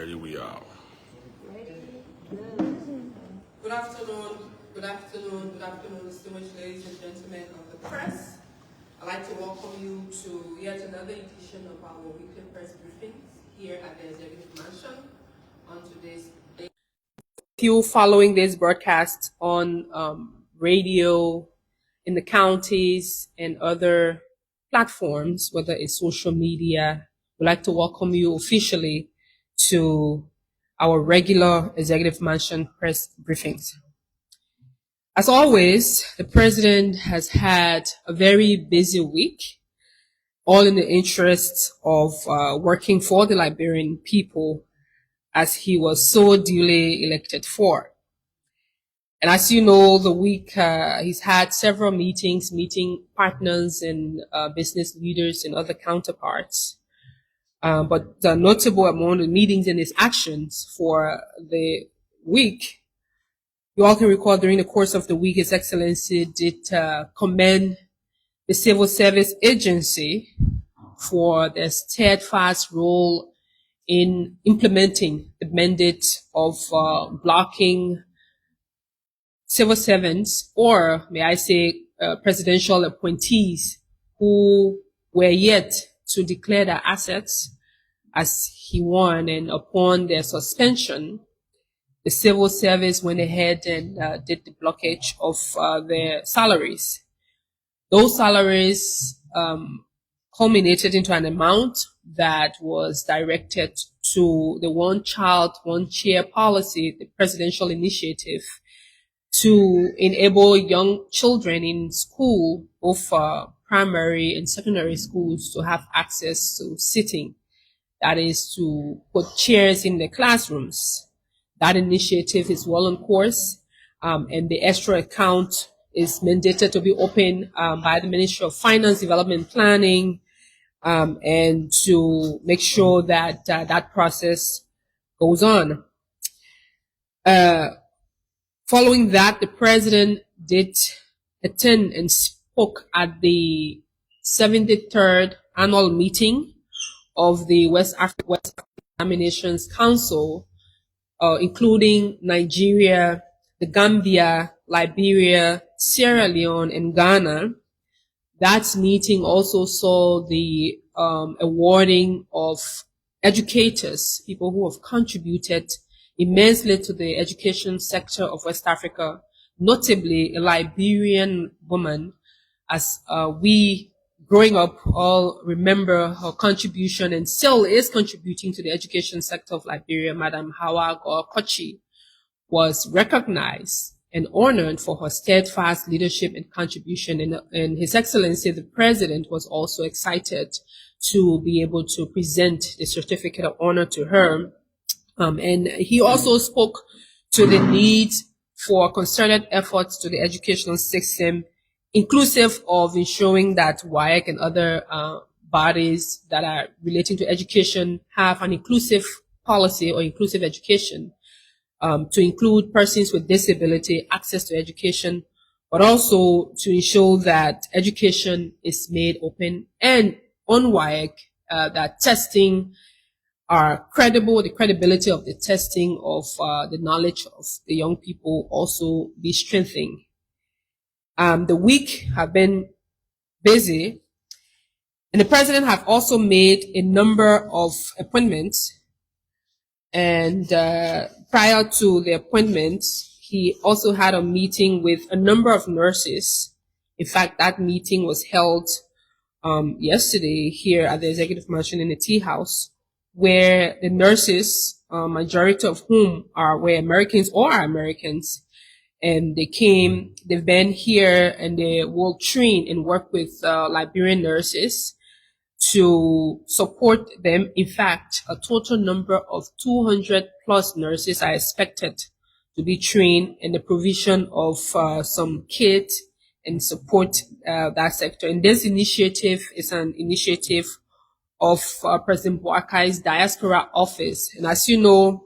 Ready, we are. Good afternoon, distinguished ladies and gentlemen of the press. I'd like to welcome you to yet another edition of our weekly press briefings here at the Executive Mansion on today's day. If you following this broadcast on radio, in the counties and other platforms, whether it's social media, we'd like to welcome you officially to our regular Executive Mansion press briefings. As always, the president has had a very busy week, all in the interests of working for the Liberian people as he was so duly elected for. And as you know, the week he's had several meetings, meeting partners and business leaders and other counterparts. But notable among the meetings and his actions for the week, you all can recall during the course of the week, His Excellency did commend the Civil Service Agency for their steadfast role in implementing the mandate of blocking civil servants, or may I say presidential appointees who were yet to declare their assets as he won, and upon their suspension, the civil service went ahead and did the blockage of their salaries. Those salaries culminated into an amount that was directed to the one child, one chair policy, the presidential initiative, to enable young children in school, both primary and secondary schools, to have access to sitting. That is, to put chairs in the classrooms. That initiative is well on course, and the extra account is mandated to be open by the Ministry of Finance, Development, Planning, and to make sure that that process goes on. Following that, the president did attend and spoke at the 73rd annual meeting of the West African Examinations Council, including Nigeria, the Gambia, Liberia, Sierra Leone, and Ghana. That meeting also saw the awarding of educators, people who have contributed immensely to the education sector of West Africa, notably a Liberian woman, as we growing up all remember her contribution and still is contributing to the education sector of Liberia. Madam Hawa Kochi was recognized and honored for her steadfast leadership and contribution, and His Excellency the President was also excited to be able to present the certificate of honor to her. And he also spoke to the need for concerted efforts to the educational system, inclusive of ensuring that WAEC and other bodies that are relating to education have an inclusive policy or inclusive education, to include persons with disability, access to education, but also to ensure that education is made open, and on WAEC, that testing are credible, the credibility of the testing of the knowledge of the young people also be strengthened. The week have been busy, and the president have also made a number of appointments. And prior to the appointments, he also had a meeting with a number of nurses. In fact, that meeting was held yesterday here at the Executive Mansion in the Tea House, where the nurses, majority of whom were Americans or are Americans, and they've been here and they will train and work with Liberian nurses to support them. In fact, a total number of 200 plus nurses are expected to be trained in the provision of some kits and support that sector. And this initiative is an initiative of President Boakai's diaspora office. And as you know,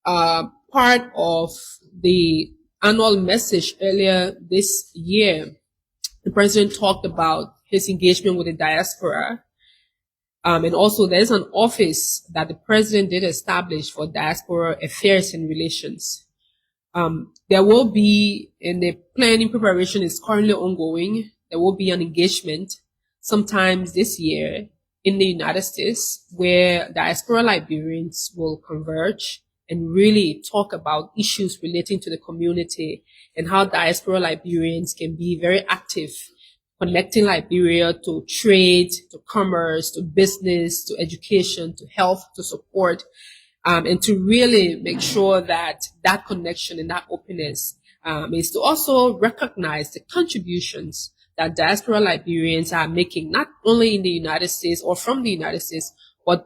part of the annual message earlier this year, the president talked about his engagement with the diaspora And also there's an office that the president did establish for diaspora affairs and relations. There will be, and the planning preparation is currently ongoing, there will be an engagement sometimes this year in the United States where diaspora Liberians will converge and really talk about issues relating to the community and how diaspora Liberians can be very active, connecting Liberia to trade, to commerce, to business, to education, to health, to support, and to really make sure that that connection and that openness is to also recognize the contributions that diaspora Liberians are making, not only in the United States or from the United States, but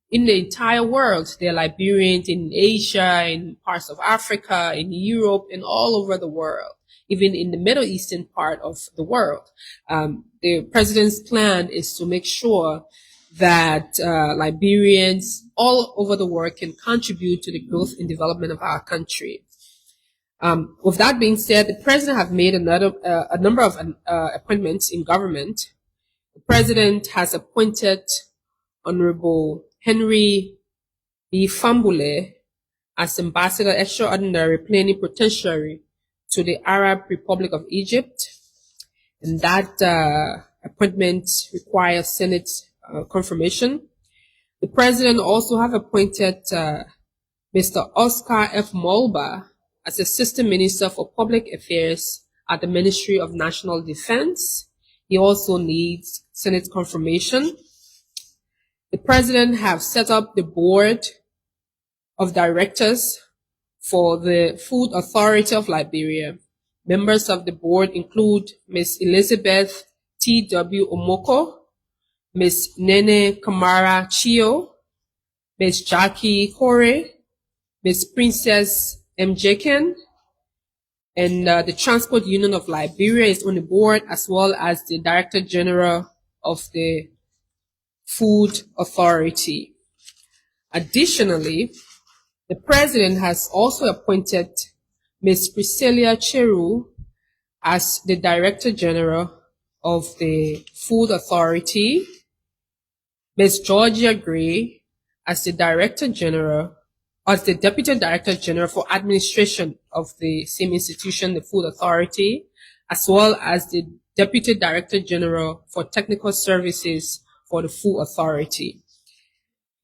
in the entire world. There are Liberians in Asia, in parts of Africa, in Europe, and all over the world, even in the Middle Eastern part of the world. The president's plan is to make sure that Liberians all over the world can contribute to the growth and development of our country. With that being said, the president have made a number of appointments in government. The president has appointed Honorable Henry B. Fambule as Ambassador Extraordinary Plenipotentiary to the Arab Republic of Egypt, and that appointment requires Senate confirmation. The president also have appointed Mr. Oscar F. Mulba as Assistant Minister for Public Affairs at the Ministry of National Defense. He also needs Senate confirmation. The president have set up the board of directors for the Food Authority of Liberia. Members of the board include Ms. Elizabeth T.W. Omoko, Ms. Nene Kamara Chio, Ms. Jackie Kore, Ms. Princess M. Jekin, and the Transport Union of Liberia is on the board, as well as the Director General of the Food Authority. Additionally, the president has also appointed Ms. Priscilla Cheru as the Director General of the Food Authority, Ms. Georgia Gray as the Director General, as the Deputy Director General for Administration of the same institution, the Food Authority, as well as the Deputy Director General for Technical Services for the Food Authority.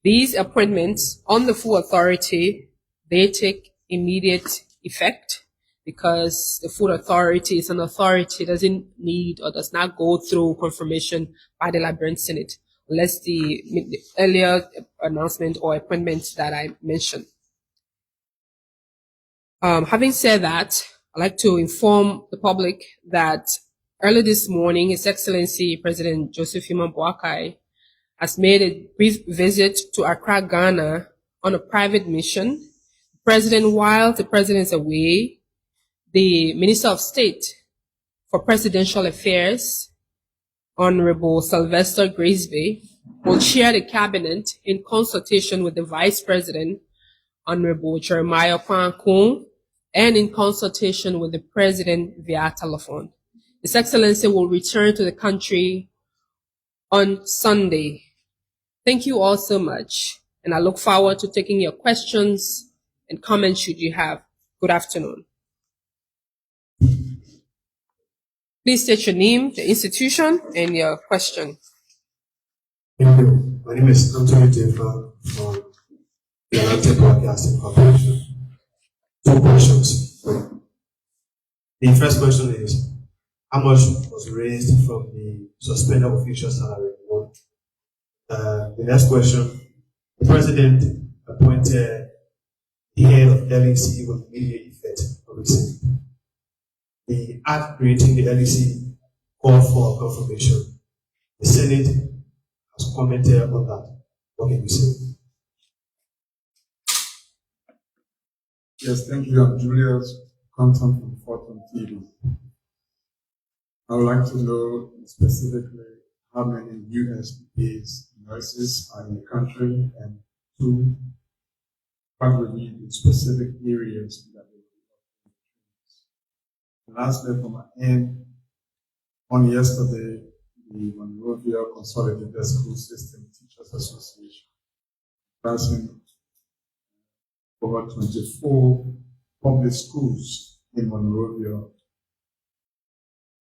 These appointments on the Food Authority, they take immediate effect because the Food Authority is an authority that doesn't need or does not go through confirmation by the Liberian Senate, unless the earlier announcement or appointment that I mentioned. Having said that, I'd like to inform the public that early this morning, His Excellency President Joseph Human Boakai has made a brief visit to Accra, Ghana on a private mission. While the president is away, the Minister of State for Presidential Affairs, Honorable Sylvester Graceby, will chair the cabinet in consultation with the Vice President, Honorable Jeremiah Kwankun, and in consultation with the President via telephone. His Excellency will return to the country on Sunday. Thank you all so much, and I look forward to taking your questions and comments should you have. Good afternoon. Please state your name, the institution, and your question. Thank you. My name is Anthony Defa from the Atlantic Broadcasting Corporation. Two questions. The first question is, how much was raised from the suspended official salary? The next question, the president appointed the head of LEC with immediate effect of receipt. The act creating the LEC called for confirmation. The Senate has commented on that. What can you say? Yes, thank you. I'm Julius Compton from Fortune TV. I would like to know specifically how many US-based nurses are in the country, and two, what would be the specific areas that they will be. Lastly, from my end, on yesterday, the Monrovia Consolidated School System teacher Teachers Association, passing over 24 public schools in Monrovia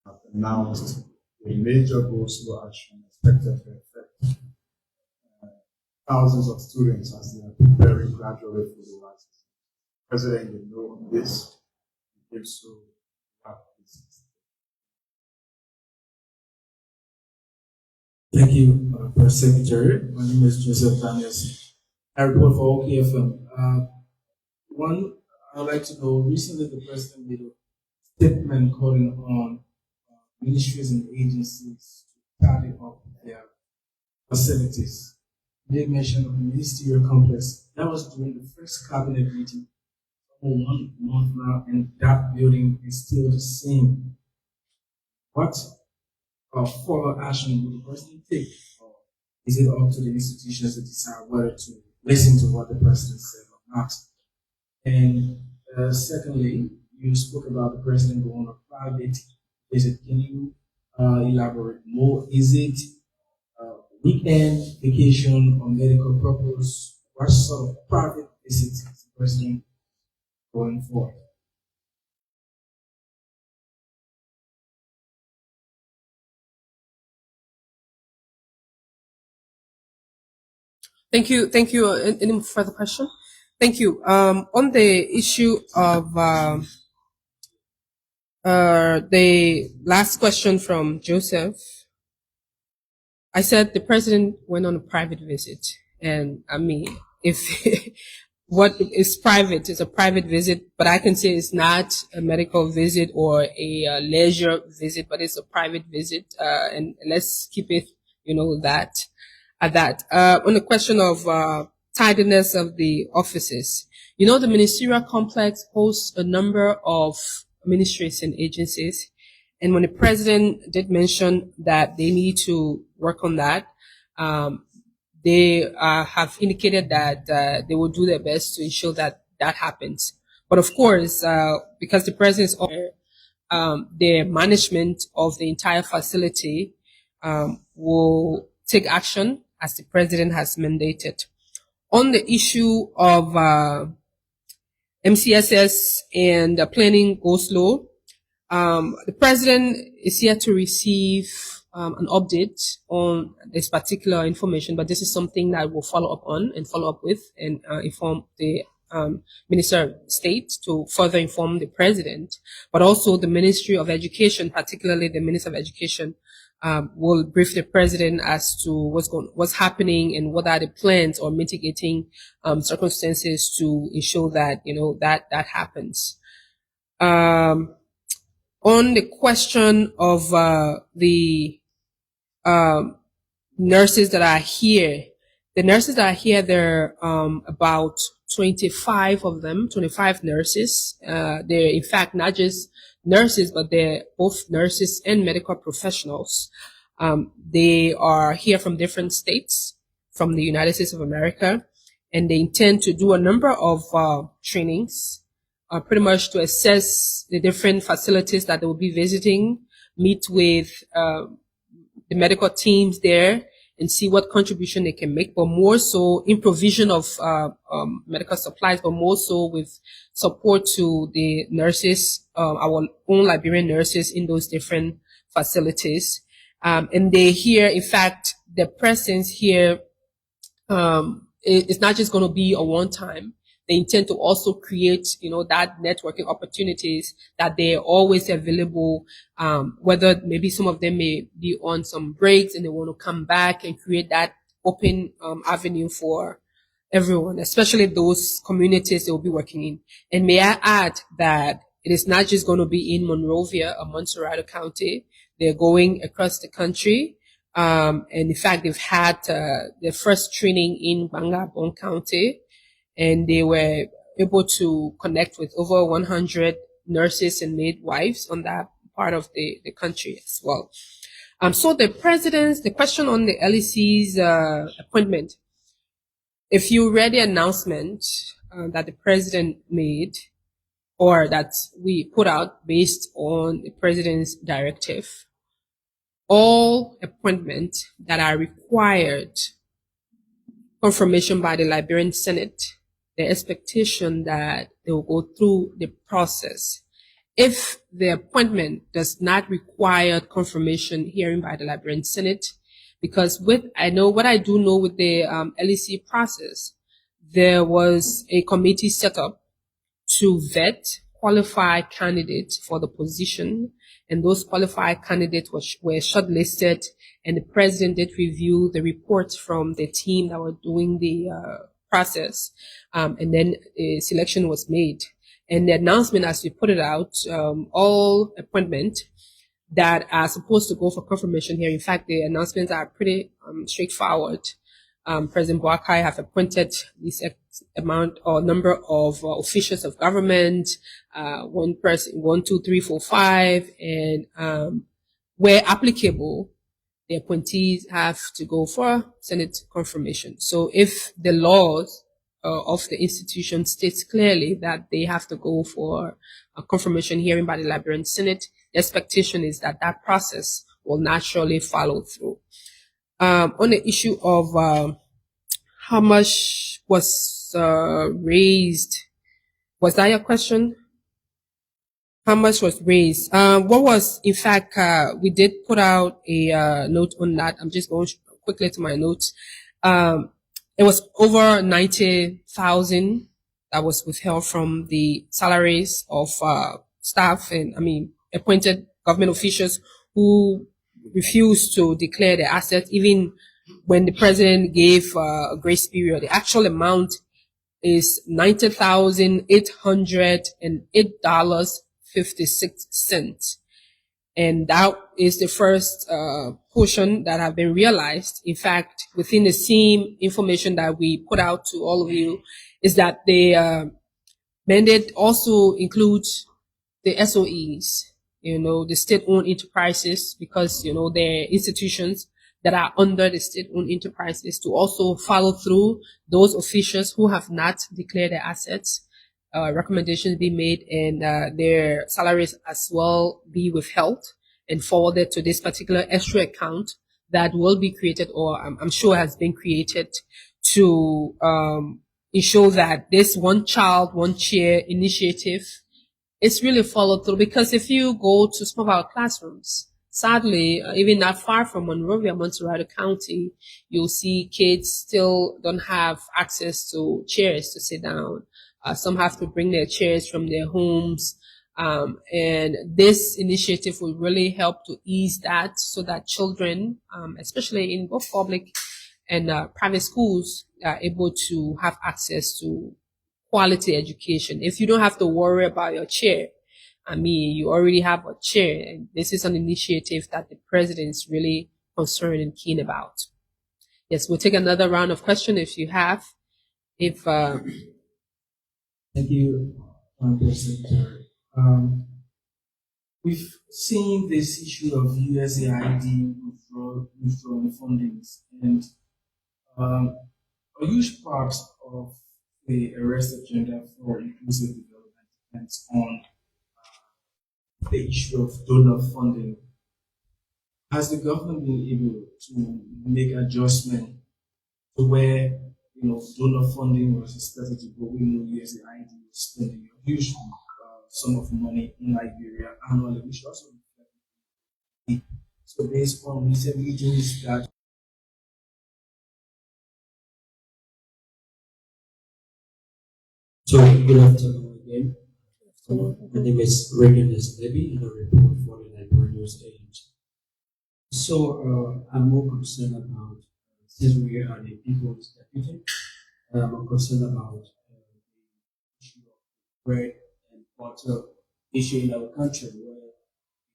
have announced a major go-slow action expected to affect thousands of students as they are preparing gradually for the rise. President, you know on this, if so, Thank you, Press Secretary. My name is Joseph Daniels. I report for OKFM. One, I'd like to know, recently the President made a statement calling on ministries and agencies to tidy up their facilities. Made mention of the ministerial complex. That was during the first cabinet meeting for 1 month now, and that building is still the same. What follow action will the president take? Or is it up to the institutions to decide whether to listen to what the president said or not? And secondly, you spoke about the president going on a private visit. Can you elaborate more? Is it weekend vacation or medical purpose? What sort of private visit is the president going for? Thank you. Thank you. Any further question? Thank you. On the issue of the last question from Joseph, I said the president went on a private visit, and I mean, if what is private is a private visit, but I can say it's not a medical visit or a leisure visit, but it's a private visit, and let's keep it, that at that. On the question of tidiness of the offices, the ministerial complex hosts a number of ministries and agencies. And when the president did mention that they need to work on that, they have indicated that they will do their best to ensure that that happens. But of course, because the president is on the management of the entire facility, will take action as the president has mandated. On the issue of MCSS and planning go slow, the president is here to receive an update on this particular information, but this is something that we'll follow up on and follow up with and inform the Minister of State to further inform the president, but also the Ministry of Education, particularly the Minister of Education, will brief the president as to what's happening and what are the plans or mitigating circumstances to ensure that that happens. On the question of the nurses that are here, there are about 25 of them, 25 nurses. They're in fact not just nurses, but they're both nurses and medical professionals. They are here from different states, from the United States of America, and they intend to do a number of trainings, pretty much to assess the different facilities that they will be visiting, meet with the medical teams there, and see what contribution they can make, but more so in provision of medical supplies, but more so with support to the nurses, our own Liberian nurses in those different facilities. And they here, in fact, their presence here it's not just going to be a one time. They intend to also create, that networking opportunities that they're always available, whether maybe some of them may be on some breaks and they want to come back and create that open avenue for everyone, especially those communities they will be working in. And may I add that it is not just going to be in Monrovia or Montserrat County. They're going across the country. And in fact, they've had their first training in Bangabon County, and they were able to connect with over 100 nurses and midwives on that part of the country as well. So the question on the LEC's appointment, if you read the announcement that the president made, or that we put out based on the president's directive, all appointments that are required confirmation by the Liberian Senate, the expectation that they will go through the process. If the appointment does not require confirmation hearing by the Liberian Senate, because I know what I do know with the LEC process, there was a committee set up to vet qualified candidates for the position, and those qualified candidates were shortlisted, and the president did review the reports from the team that were doing the process, and then a selection was made. And the announcement, as we put it out, all appointment that are supposed to go for confirmation here. In fact, the announcements are pretty straightforward. President Boakai have appointed this amount or number of officials of government, one person, 1, 2, 3, 4, 5, and where applicable, the appointees have to go for Senate confirmation. So if the laws of the institution states clearly that they have to go for a confirmation hearing by the Liberian Senate, the expectation is that that process will naturally follow through. On the issue of how much was raised, was that your question? How much was raised? What was, in fact, we did put out a note on that. I'm just going quickly to my notes. It was over 90,000 that was withheld from the salaries of staff and, appointed government officials who refused to declare their assets, even when the president gave a grace period. The actual amount is $90,808.56. And that is the first portion that have been realized. In fact, within the same information that we put out to all of you is that the mandate also includes the SOEs, the state-owned enterprises, because, they're institutions that are under the state-owned enterprises, to also follow through those officials who have not declared their assets. Recommendations be made, and their salaries as well be withheld and forwarded to this particular escrow account that will be created, or I'm sure has been created, to ensure that this one child, one chair initiative is really followed through. Because if you go to some of our classrooms, sadly, even not far from Monrovia, Montserrat County, you'll see kids still don't have access to chairs to sit down. Some have to bring their chairs from their homes. And this initiative will really help to ease that, so that children, especially in both public and private schools, are able to have access to quality education. If you don't have to worry about your chair, you already have a chair. And this is an initiative that the president is really concerned and keen about. Yes, we'll take another round of questions if you have. Thank you, President. We've seen this issue of USAID withdrawing fundings, and a huge part of the arrest agenda for inclusive development depends on the issue of donor funding. Has the government been able to make adjustment to where donor funding was expected to go? We know USAID was spending a huge sum of money in Liberia annually, which also so based on recent meetings that So good afternoon again. My name is Regan Levy, and I report for the Liberian News Agency. So I'm more concerned about, since we are the people's deputy, I'm concerned about the issue of bread and water issue in our country,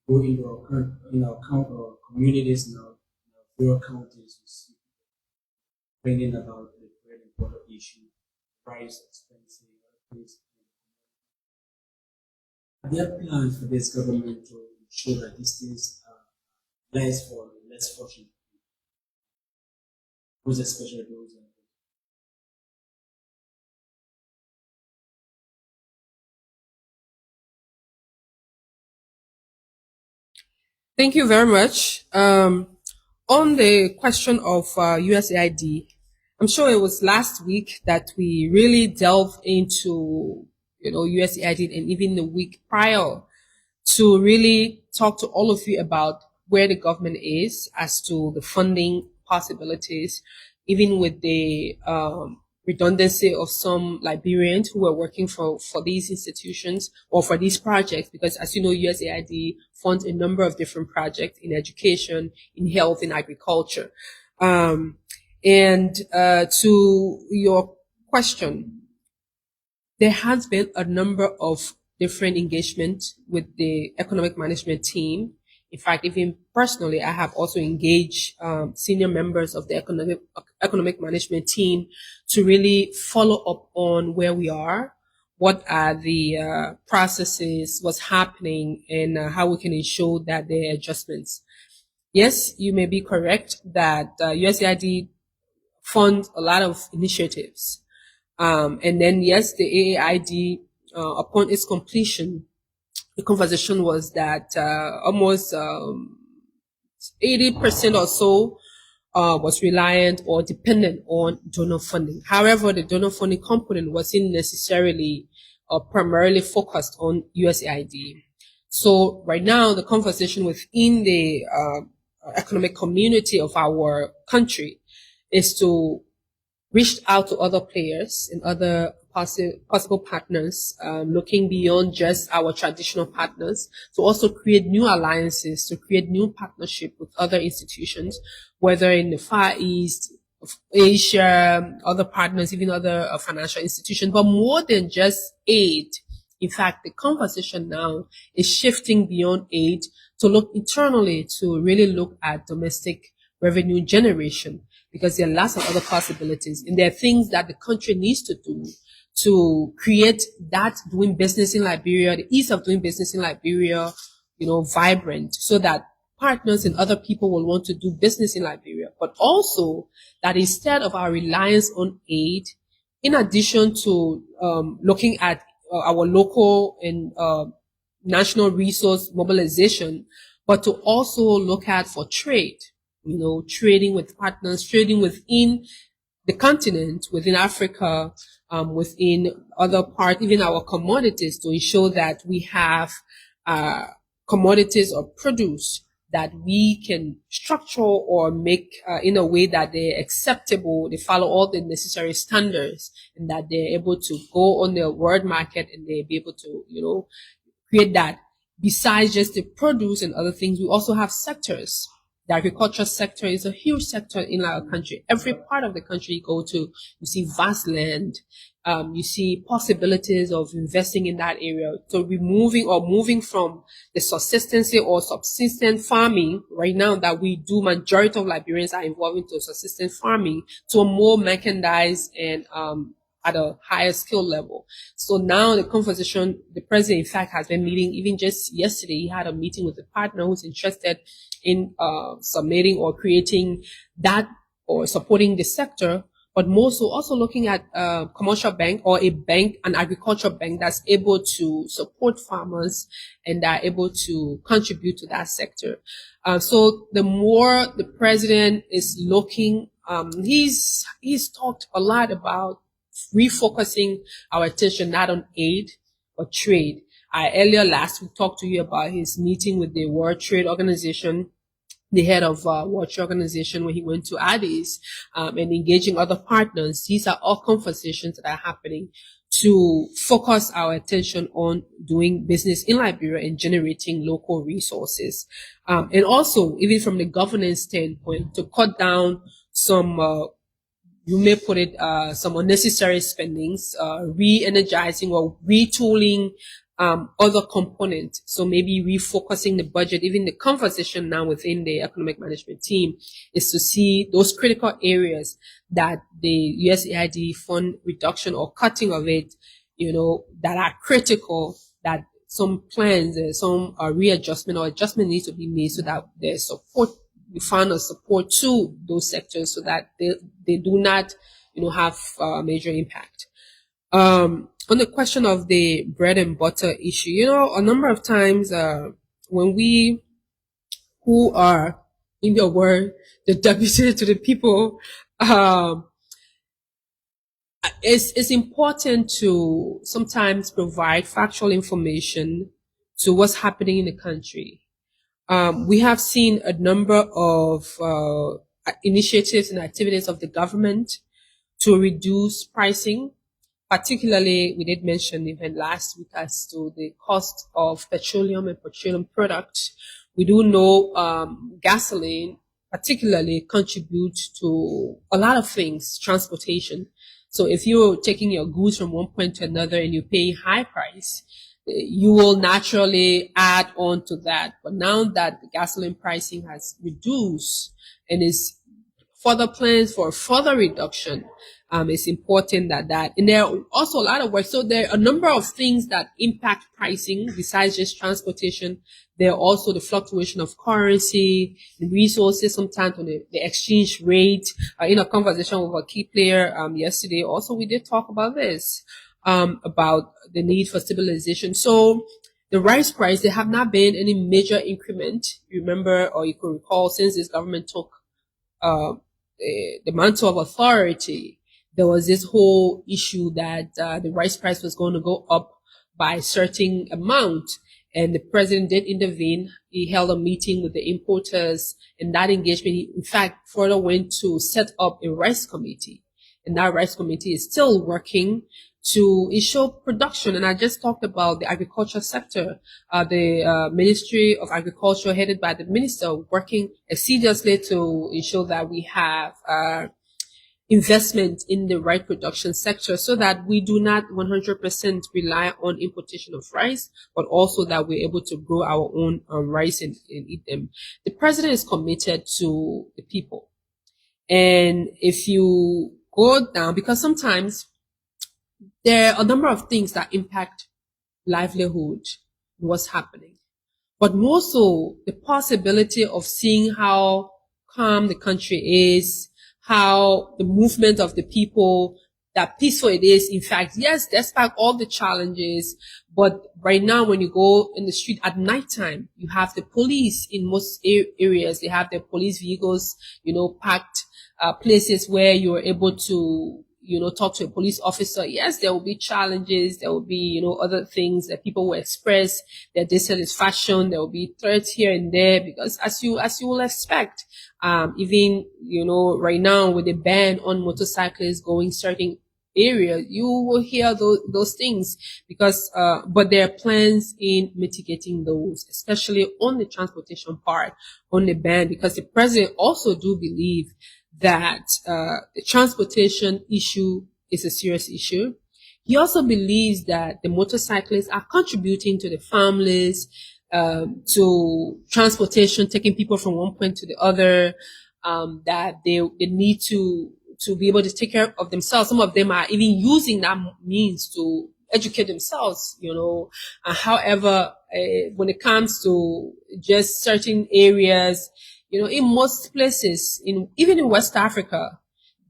where we go in our communities, in our rural counties, we see bringing about the bread and water issue, price expenses. Are there plans for this government to ensure that these things are less for less fortunate people? Who's especially those? Thank you very much. On the question of USAID, I'm sure it was last week that we really delved into, USAID, and even the week prior, to really talk to all of you about where the government is as to the funding possibilities, even with the redundancy of some Liberians who were working for these institutions or for these projects, because as you know, USAID funds a number of different projects in education, in health, in agriculture. And to your question, there has been a number of different engagements with the economic management team. In fact, even personally, I have also engaged senior members of the economic management team to really follow up on where we are, what are the processes, what's happening, and how we can ensure that there are adjustments. Yes, you may be correct that USAID funds a lot of initiatives. And then, yes, the AAID, upon its completion, the conversation was that almost 80% or so was reliant or dependent on donor funding. However, the donor funding component wasn't necessarily or primarily focused on USAID. So right now, the conversation within the economic community of our country is to reach out to other players and other possible partners, looking beyond just our traditional partners, to also create new alliances, to create new partnership with other institutions, whether in the Far East, of Asia, other partners, even other financial institutions, but more than just aid. In fact, the conversation now is shifting beyond aid to look internally, to really look at domestic revenue generation, because there are lots of other possibilities. And there are things that the country needs to do to create that doing business in Liberia, the ease of doing business in Liberia, vibrant, so that partners and other people will want to do business in Liberia. But also that instead of our reliance on aid, in addition to looking at our local and national resource mobilization, but to also look at for trade, trading with partners, trading within the continent, within Africa, within other parts, even our commodities, to ensure that we have commodities or produce that we can structure or make in a way that they're acceptable, they follow all the necessary standards, and that they're able to go on the world market and they'll be able to, create that. Besides just the produce and other things, we also have sectors. The agriculture sector is a huge sector in our country. Every part of the country you go to, you see vast land. You see possibilities of investing in that area. So moving from the subsistence or subsistent farming right now that we do, majority of Liberians are involved into subsistent farming, to a more mechanized and at a higher skill level. So now the conversation, the president in fact has been meeting, even just yesterday, he had a meeting with a partner who's interested in submitting or creating that or supporting the sector, but more so also looking at a commercial bank or an agricultural bank that's able to support farmers and are able to contribute to that sector. So the more the president is looking, he's talked a lot about refocusing our attention not on aid but trade. Earlier last week talked to you about his meeting with the World Trade Organization, the head of World Trade Organization, when he went to Addis and engaging other partners. These are all conversations that are happening to focus our attention on doing business in Liberia and generating local resources. And also, even from the governance standpoint, to cut down some you may put it, some unnecessary spendings, re-energizing or retooling other components. So maybe refocusing the budget. Even the conversation now within the economic management team is to see those critical areas that the USAID fund reduction or cutting of it, that are critical, that some plans, some readjustment or adjustment needs to be made so that there's support, we found a support to those sectors so that they do not, have major impact. On the question of the bread and butter issue, a number of times when we who are, in your word, the deputy to the people, it's important to sometimes provide factual information to what's happening in the country. We have seen a number of initiatives and activities of the government to reduce pricing. Particularly, we did mention even last week as to the cost of petroleum and petroleum products. We do know gasoline particularly contributes to a lot of things, transportation. So if you're taking your goods from one point to another and you pay high price, you will naturally add on to that. But now that the gasoline pricing has reduced and is further plans for further reduction, it's important and there are also a lot of work. So there are a number of things that impact pricing besides just transportation. There are also the fluctuation of currency, the resources, sometimes on the exchange rate. In a conversation with a key player yesterday, also we did talk about this, about the need for stabilization. So the rice price, there have not been any major increment. You remember, or you could recall, since this government took the mantle of authority, there was this whole issue that the rice price was going to go up by a certain amount. And the president did intervene. He held a meeting with the importers, and that engagement, he, in fact, further went to set up a rice committee. And that rice committee is still working to ensure production. And I just talked about the agriculture sector, the Ministry of Agriculture headed by the minister working assiduously to ensure that we have investment in the rice production sector so that we do not 100% rely on importation of rice, but also that we're able to grow our own rice and eat them. The president is committed to the people. And if you go down, because sometimes there are a number of things that impact livelihood, what's happening, but more so the possibility of seeing how calm the country is, how the movement of the people, that peaceful it is. In fact, yes, despite all the challenges, but right now when you go in the street at nighttime, you have the police in most areas. They have their police vehicles, packed places where you're able to, talk to a police officer. Yes, there will be challenges. There will be, other things that people will express their dissatisfaction. There will be threats here and there because as you will expect, even, right now with the ban on motorcyclists going certain areas, you will hear those things because, but there are plans in mitigating those, especially on the transportation part, on the ban, because the president also do believe that the transportation issue is a serious issue. He also believes that the motorcyclists are contributing to the families, to transportation, taking people from one point to the other, that they need to be able to take care of themselves. Some of them are even using that means to educate themselves, however, when it comes to just certain areas, in most places, even in West Africa,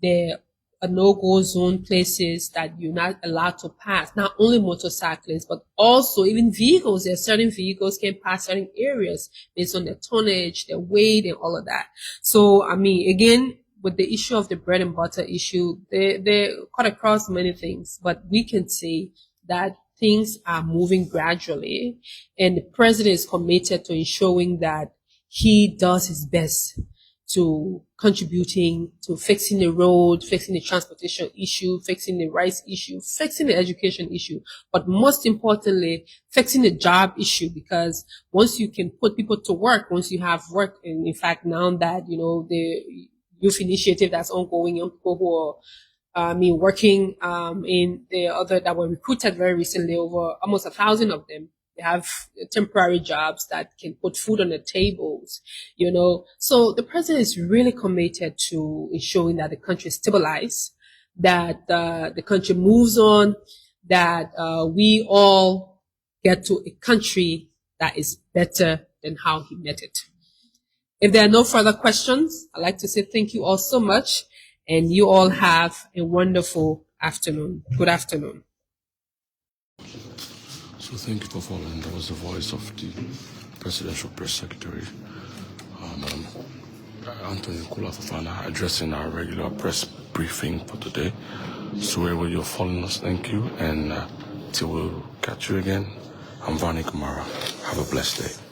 there are no-go zone places that you're not allowed to pass. Not only motorcyclists, but also even vehicles. There are certain vehicles can pass certain areas based on their tonnage, their weight, and all of that. So, again, with the issue of the bread and butter issue, they cut across many things, but we can say that things are moving gradually, and the president is committed to ensuring that he does his best to contributing to fixing the road, fixing the transportation issue, fixing the rice issue, fixing the education issue, but most importantly, fixing the job issue, because once you can put people to work, once you have work, and in fact now that, the youth initiative that's ongoing, young people who are working in the other that were recruited very recently, over almost 1,000 of them. They have temporary jobs that can put food on the tables, So the president is really committed to ensuring that the country is stabilized, that the country moves on, that we all get to a country that is better than how he met it. If there are no further questions, I'd like to say thank you all so much, and you all have a wonderful afternoon. Good afternoon. So thank you for following. That was the voice of the Presidential Press Secretary, Anthony Kula Fofana, addressing our regular press briefing for today. So wherever you're following us, thank you. And till we'll catch you again, I'm Vani Kumara. Have a blessed day.